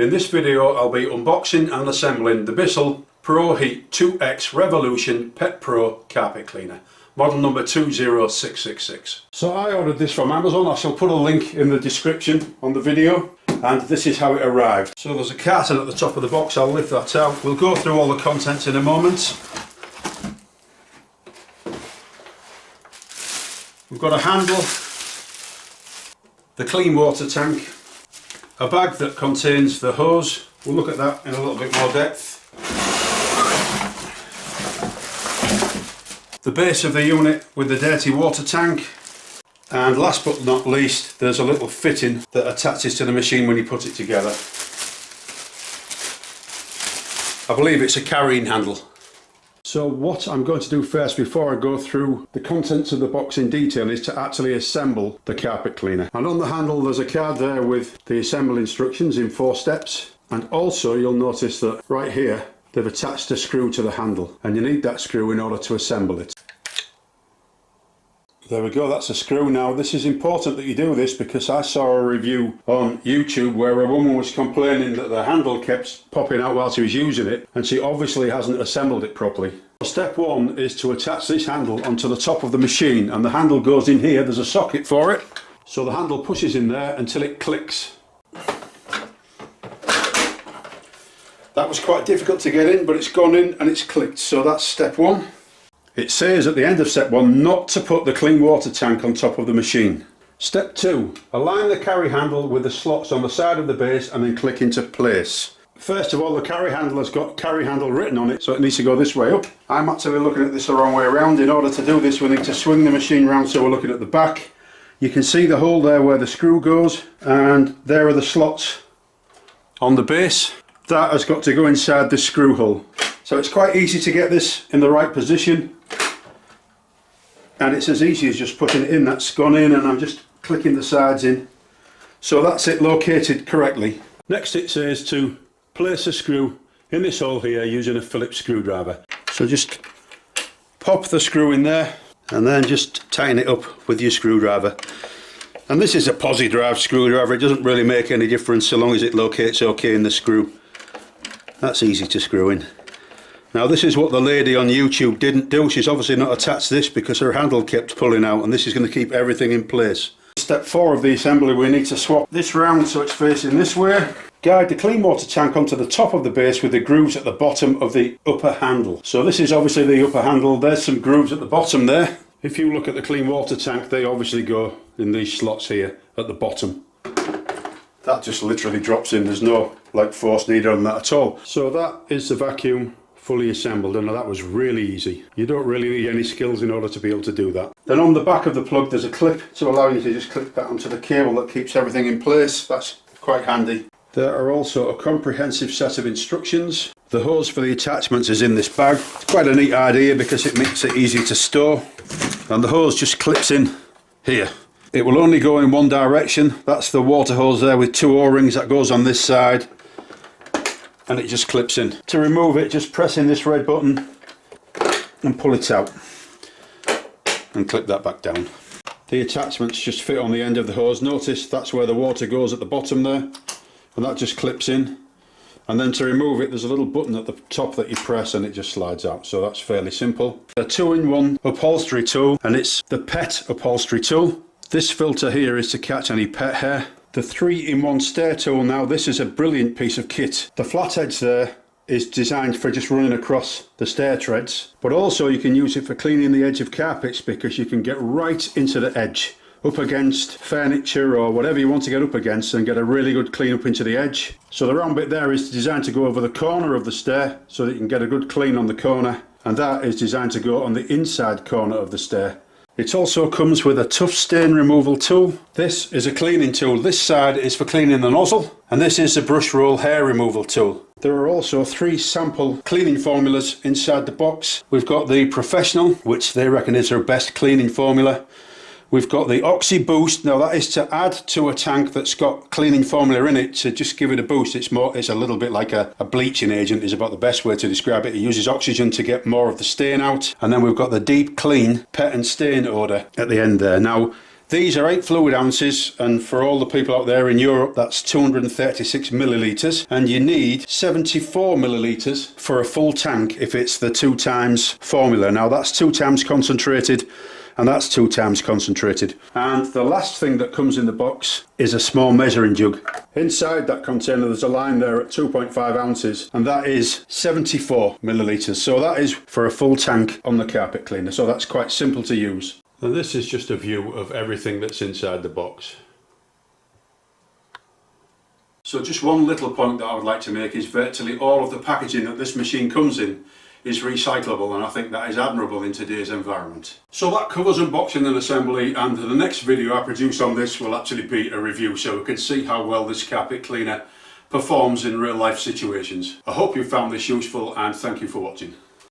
In this video I'll be unboxing and assembling the Bissell Proheat 2X Revolution Pet Pro Carpet Cleaner, model number 20666. So I ordered this from Amazon. I shall put a link in the description on the video, and this is how it arrived. So there's a carton at the top of the box. I'll lift that out. We'll go through all the contents in a moment. We've got a handle, the clean water tank, a bag that contains the hose. We'll look at that in a little bit more depth. The base of the unit with the dirty water tank, and last but not least there's a little fitting that attaches to the machine when you put it together. I believe it's a carrying handle. So what I'm going to do first, before I go through the contents of the box in detail, is to actually assemble the carpet cleaner. And on the handle there's a card there with the assemble instructions in 4 steps, and also you'll notice that right here they've attached a screw to the handle, and you need that screw in order to assemble it. There we go, that's a screw. Now this is important that you do this because I saw a review on YouTube where a woman was complaining that the handle kept popping out while she was using it, and she obviously hasn't assembled it properly. Step 1 is to attach this handle onto the top of the machine, and the handle goes in here. There's a socket for it, so the handle pushes in there until it clicks. That was quite difficult to get in, but it's gone in and it's clicked, so that's step 1. It says at the end of step 1 not to put the clean water tank on top of the machine. Step 2, align the carry handle with the slots on the side of the base and then click into place. First of all, the carry handle has got carry handle written on it, so it needs to go this way up. I'm actually looking at this the wrong way around. In order to do this we need to swing the machine round, so we're looking at the back. You can see the hole there where the screw goes, and there are the slots on the base. That has got to go inside the screw hole. So it's quite easy to get this in the right position, and it's as easy as just putting it in. That's gone in, and I'm just clicking the sides in. So that's it located correctly. Next it says to place a screw in this hole here using a Phillips screwdriver. So just pop the screw in there and then just tighten it up with your screwdriver. And this is a posi drive screwdriver. It doesn't really make any difference so long as it locates okay in the screw. That's easy to screw in. Now this is what the lady on YouTube didn't do. She's obviously not attached this because her handle kept pulling out, and this is going to keep everything in place. Step 4 of the assembly, we need to swap this round so it's facing this way. Guide the clean water tank onto the top of the base with the grooves at the bottom of the upper handle. So this is obviously the upper handle. There's some grooves at the bottom there. If you look at the clean water tank, they obviously go in these slots here at the bottom. That just literally drops in. There's no force needed on that at all. So that is the vacuum fully assembled, and that was really easy. You don't really need any skills in order to be able to do that. Then on the back of the plug there's a clip to allow you to just clip that onto the cable that keeps everything in place. That's quite handy. There are also a comprehensive set of instructions. The hose for the attachments is in this bag. It's quite a neat idea because it makes it easy to store, and the hose just clips in here. It will only go in one direction. That's the water hose there with 2 O-rings that goes on this side, and it just clips in. To remove it, just press in this red button and pull it out and clip that back down. The attachments just fit on the end of the hose. Notice that's where the water goes at the bottom there, and that just clips in. And then to remove it, there's a little button at the top that you press and it just slides out. So that's fairly simple. A 2-in-1 upholstery tool, and it's the pet upholstery tool. This filter here is to catch any pet hair. The 3-in-1 stair tool, now this is a brilliant piece of kit. The flat edge there is designed for just running across the stair treads, but also you can use it for cleaning the edge of carpets because you can get right into the edge, up against furniture or whatever you want to get up against, and get a really good clean up into the edge. So the round bit there is designed to go over the corner of the stair so that you can get a good clean on the corner, and that is designed to go on the inside corner of the stair. It also comes with a tough stain removal tool. This is a cleaning tool. This side is for cleaning the nozzle, and this is a brush roll hair removal tool. There are also 3 sample cleaning formulas inside the box. We've got the Professional, which they reckon is their best cleaning formula. We've got the Oxy Boost. Now that is to add to a tank that's got cleaning formula in it to just give it a boost. It's a little bit like a bleaching agent is about the best way to describe it. It uses oxygen to get more of the stain out. And then we've got the Deep Clean Pet and Stain Odour at the end there. Now These are 8 fluid ounces, and for all the people out there in Europe, that's 236 millilitres, and you need 74 millilitres for a full tank if it's the 2 times formula. Now that's 2 times concentrated, and that's 2 times concentrated. And the last thing that comes in the box is a small measuring jug. Inside that container there's a line there at 2.5 ounces, and that is 74 millilitres. So that is for a full tank on the carpet cleaner, so that's quite simple to use. And this is just a view of everything that's inside the box. So just one little point that I would like to make is virtually all of the packaging that this machine comes in is recyclable, and I think that is admirable in today's environment. So that covers unboxing and assembly, and the next video I produce on this will actually be a review so we can see how well this carpet cleaner performs in real life situations. I hope you found this useful, and thank you for watching.